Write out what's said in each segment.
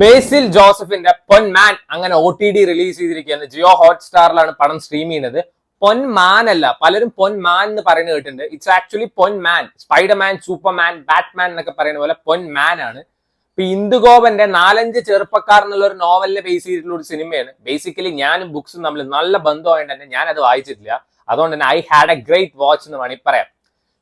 ബേസിൽ ജോസഫിന്റെ പൊന്മാൻ അങ്ങനെ OTT release ചെയ്തിരിക്കുകയാണ്. ജിയോ ഹോട്ട്സ്റ്റാറിലാണ് പടം സ്ട്രീം ചെയ്യുന്നത്. പൊന്മാൻ അല്ല, പലരും പൊന്മാൻ എന്ന് പറയുന്നത് കേട്ടിട്ടുണ്ട്. It's actually Ponman. Spiderman, Superman, Batman എന്നൊക്കെ പറയുന്ന പോലെ പൊന്മാൻ ആണ്. ഇപ്പൊ ഇന്ദുഗോപന്റെ 4-5 ചെറുപ്പക്കാർ എന്നുള്ള ഒരു നോവലിനെ ബേസ് ചെയ്തിട്ടുള്ള ഒരു സിനിമയാണ്. ബേസിക്കലി ഞാനും ബുക്സും തമ്മിൽ നല്ല ബന്ധമായിട്ട് തന്നെ ഞാൻ അത് വായിച്ചിട്ടില്ല. അതുകൊണ്ട് തന്നെ I had a great watch എന്ന് വേണമെങ്കിൽ പറയാം.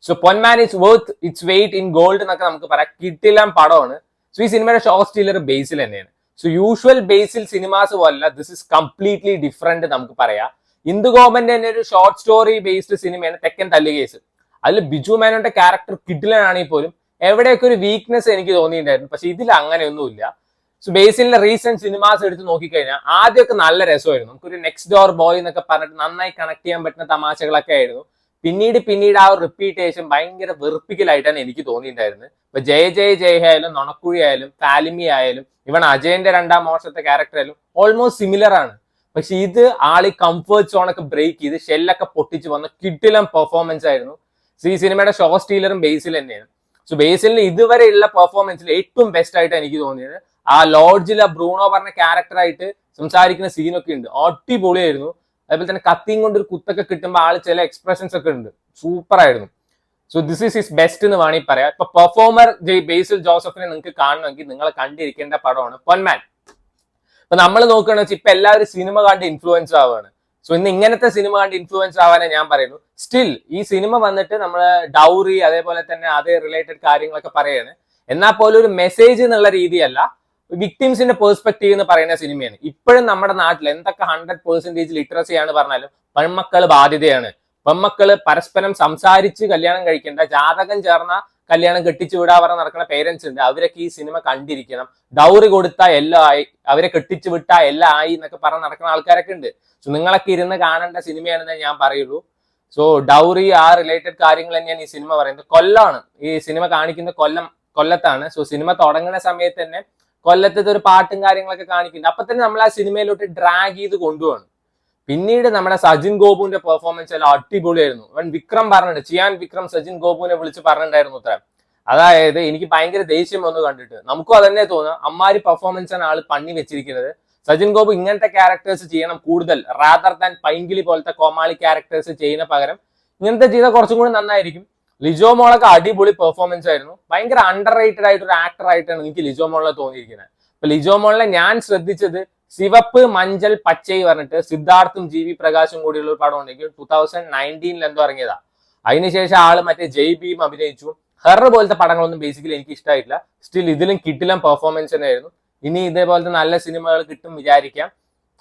So Ponman is worth its weight in gold എന്നൊക്കെ നമുക്ക് പറയാം. കിട്ടില്ല പടമാണ്. സോ ഈ സിനിമയുടെ ഷോ സ്റ്റീലർ ബേസിൽ തന്നെയാണ്. സോ യൂഷ്വൽ ബേസിൽ സിനിമാസ് പോലല്ല, ദിസ് ഇസ് കംപ്ലീറ്റ്ലി ഡിഫറെന്റ് നമുക്ക് പറയാം. ഇന്ദുഗോപന്റെ തന്നെ ഒരു ഷോർട്ട് സ്റ്റോറി ബേസ്ഡ് സിനിമയാണ് തെക്കൻ തല്ലുകേസ്. അതിൽ ബിജു മേനോന്റെ ക്യാരക്ടർ കിഡിലനാണെങ്കിൽ പോലും എവിടെയൊക്കെ ഒരു വീക്ക്നെസ് എനിക്ക് തോന്നിയിട്ടുണ്ടായിരുന്നു. പക്ഷെ ഇതിൽ അങ്ങനെയൊന്നുമില്ല. സോ ബേസിലെ റീസെന്റ് സിനിമാസ് എടുത്ത് നോക്കിക്കഴിഞ്ഞാൽ ആദ്യമൊക്കെ നല്ല രസമായിരുന്നു. നമുക്കൊരു നെക്സ്റ്റ് ഡോർ ബോയ് എന്നൊക്കെ പറഞ്ഞിട്ട് നന്നായി കണക്ട് ചെയ്യാൻ പറ്റുന്ന തമാശകളൊക്കെ ആയിരുന്നു. പിന്നീട് ആ ഒരു റിപ്പീറ്റേഷൻ ഭയങ്കര വെറുപ്പിക്കലായിട്ടാണ് എനിക്ക് തോന്നിയിട്ടുണ്ടായിരുന്നത്. ഇപ്പൊ ജയ ജയ ജയ ആയാലും, നൊണക്കുഴി ആയാലും, ഫാലിമി ആയാലും, ഇവൺ അജയന്റെ 2ാം വർഷത്തെ ക്യാരക്ടർ ആയാലും ഓൾമോസ്റ്റ് സിമിലർ ആണ്. പക്ഷെ ഇത് ആളി കംഫേർട്ട് സോണൊക്കെ ബ്രേക്ക് ചെയ്ത് ഷെല്ലൊക്കെ പൊട്ടിച്ച് വന്ന കിഡിലൻ പെർഫോമൻസ് ആയിരുന്നു. സോ ഈ സിനിമയുടെ ഷോ സ്റ്റീലറും ബേസിൽ തന്നെയാണ്. സോ ബേസിലിന് ഇതുവരെയുള്ള പെർഫോമൻസിൽ ഏറ്റവും ബെസ്റ്റ് ആയിട്ട് എനിക്ക് തോന്നിയത് ആ ലോഡ്ജിലെ ബ്രൂണോ പറഞ്ഞ ക്യാരക്ടറായിട്ട് സംസാരിക്കുന്ന സീനൊക്കെ ഉണ്ട്. അടിപൊളിയായിരുന്നു. അതേപോലെ തന്നെ കത്തിയും കൊണ്ട് ഒരു കുത്തൊക്കെ കിട്ടുമ്പോൾ ആള് ചില എക്സ്പ്രഷൻസ് ഒക്കെ ഉണ്ട്, സൂപ്പർ ആയിരുന്നു. So this is his best എന്ന് വേണമെങ്കിൽ പറയാം. ഇപ്പൊ പെർഫോമർ ബേസിൽ ജോസഫിനെ നിങ്ങൾക്ക് കാണണമെങ്കിൽ നിങ്ങൾ കണ്ടിരിക്കേണ്ട പടമാണ് പൊന്മാൻ. ഇപ്പൊ നമ്മൾ നോക്കുകയാണെന്ന് വെച്ചാൽ ഇപ്പൊ എല്ലാവരും സിനിമ കണ്ട് ഇൻഫ്ലുവൻസ് ആവുകയാണ്. സോ ഇന്ന് ഇങ്ങനത്തെ സിനിമ കണ്ട് ഇൻഫ്ലുവൻസ് ആവാനേ ഞാൻ പറയുന്നു. സ്റ്റിൽ ഈ സിനിമ വന്നിട്ട് നമ്മള് ഡൗറി അതേപോലെ തന്നെ അതേ റിലേറ്റഡ് കാര്യങ്ങളൊക്കെ പറയാണ്. എന്നാൽ പോലും ഒരു മെസ്സേജ് എന്നുള്ള രീതിയല്ല, വിക്ടിംസിന്റെ പെർസ്പെക്റ്റീവ് എന്ന് പറയുന്ന സിനിമയാണ്. ഇപ്പോഴും നമ്മുടെ നാട്ടിൽ എന്തൊക്കെ 100% ലിറ്ററസി ആണ് പറഞ്ഞാലും പെൺമക്കൾ ബാധ്യതയാണ്. പെൺമക്കള് പരസ്പരം സംസാരിച്ച് കല്യാണം കഴിക്കേണ്ട, ജാതകം ചേർന്ന കല്യാണം കെട്ടിച്ചു വിടാ പറഞ്ഞ നടക്കുന്ന പേരൻസ് ഉണ്ട്. അവരൊക്കെ ഈ സിനിമ കണ്ടിരിക്കണം. ഡൗറി കൊടുത്താൽ എല്ലാം ആയി, അവരെ കെട്ടിച്ചു വിട്ടാ എല്ലാം ആയി എന്നൊക്കെ പറഞ്ഞ് നടക്കുന്ന ആൾക്കാരൊക്കെ ഉണ്ട്. സോ നിങ്ങളൊക്കെ ഇരുന്ന് കാണേണ്ട സിനിമയാണെന്നേ ഞാൻ പറയുള്ളൂ. സോ ഡൗറി ആ റിലേറ്റഡ് കാര്യങ്ങൾ തന്നെയാണ് ഈ സിനിമ പറയുന്നത്. കൊല്ലമാണ് ഈ സിനിമ കാണിക്കുന്ന, കൊല്ലത്താണ്. സോ സിനിമ തുടങ്ങുന്ന സമയത്ത് തന്നെ കൊല്ലത്തെ ഒരു പാട്ടും കാര്യങ്ങളൊക്കെ കാണിക്കുന്നുണ്ട്. അപ്പൊ തന്നെ നമ്മൾ ആ സിനിമയിലോട്ട് ഡ്രാഗ് ചെയ്ത് കൊണ്ടുപോകണം. പിന്നീട് നമ്മുടെ സജിൻ ഗോപുവിന്റെ പെർഫോമൻസ് എല്ലാം അടിപൊളിയായിരുന്നു. വിക്രം പറഞ്ഞിട്ടുണ്ട്, ചിയാൻ വിക്രം സജിൻ ഗോപുവിനെ വിളിച്ച് പറഞ്ഞിട്ടുണ്ടായിരുന്നു ഉത്തരം. അതായത് എനിക്ക് ഭയങ്കര ദേഷ്യം വന്നു കണ്ടിട്ട്. നമുക്കും അതന്നെ തോന്നുക, അമ്മാരി പെർഫോമൻസ് ആണ് ആള് പണി വെച്ചിരിക്കുന്നത്. സജിൻ ഗോപു ഇങ്ങനത്തെ ക്യാരക്ടേഴ്സ് ചെയ്യണം കൂടുതൽ, റാദർ ദാൻ പൈങ്കിളി പോലത്തെ കോമാളി ക്യാരക്ടേഴ്സ് ചെയ്യുന്ന പകരം ഇങ്ങനത്തെ ചെയ്താൽ കുറച്ചും കൂടി നന്നായിരിക്കും. ലിജോ മോളൊക്കെ അടിപൊളി പെർഫോമൻസ് ആയിരുന്നു. ഭയങ്കര അണ്ടർ റേറ്റഡ് ആയിട്ടൊരു ആക്ടർ ആയിട്ടാണ് എനിക്ക് ലിജോ മോളിനെ തോന്നിയിരിക്കുന്നത്. അപ്പൊ ലിജോ മോളിനെ ഞാൻ ശ്രദ്ധിച്ചത് സിവപ്പ് മഞ്ചൽ പച്ചൈ പറഞ്ഞിട്ട് സിദ്ധാർത്ഥും GV പ്രകാശും കൂടിയുള്ള ഒരു പടം ഉണ്ടെങ്കിൽ 2019 എന്തോ ഇറങ്ങിയതാ. അതിനുശേഷം ആള് മറ്റേ ജയ് ഭീം അഭിനയിച്ചു. ഹെറർ പോലത്തെ പടങ്ങളൊന്നും ബേസിക്കലി എനിക്ക് ഇഷ്ടമായിട്ടില്ല. സ്റ്റിൽ ഇതിലും കിട്ടിലും പെർഫോമൻസ് തന്നെയായിരുന്നു. ഇനി ഇതേപോലത്തെ നല്ല സിനിമകൾ കിട്ടും വിചാരിക്കാം.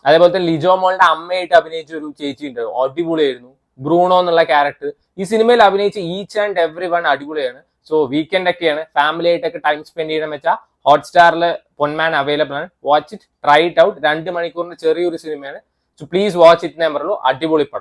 അതേപോലെ തന്നെ ലിജോ മോളുടെ അമ്മയായിട്ട് അഭിനയിച്ച ഒരു ചേച്ചി ഉണ്ട്, അടിപൊളിയായിരുന്നു. ബ്രൂണോ എന്നുള്ള ക്യാരക്ടർ ഈ സിനിമയിൽ അഭിനയിച്ച ഈച്ച് ആൻഡ് എവ്രി വൺ അടിപൊളിയാണ്. സോ വീക്കെൻഡ് ഒക്കെയാണ്, ഫാമിലി ആയിട്ടൊക്കെ ടൈം സ്പെൻഡ് ചെയ്യണം വെച്ചാൽ ഹോട്ട്സ്റ്റാറിൽ പൊന്മാൻ അവൈലബിൾ ആണ്. Watch it, try it out. 2 മണിക്കൂറിന്റെ ചെറിയൊരു സിനിമയാണ്. സോ പ്ലീസ് വാച്ച് ഇറ്റ് എന്നേ പറയുള്ളൂ. അടിപൊളി പടം.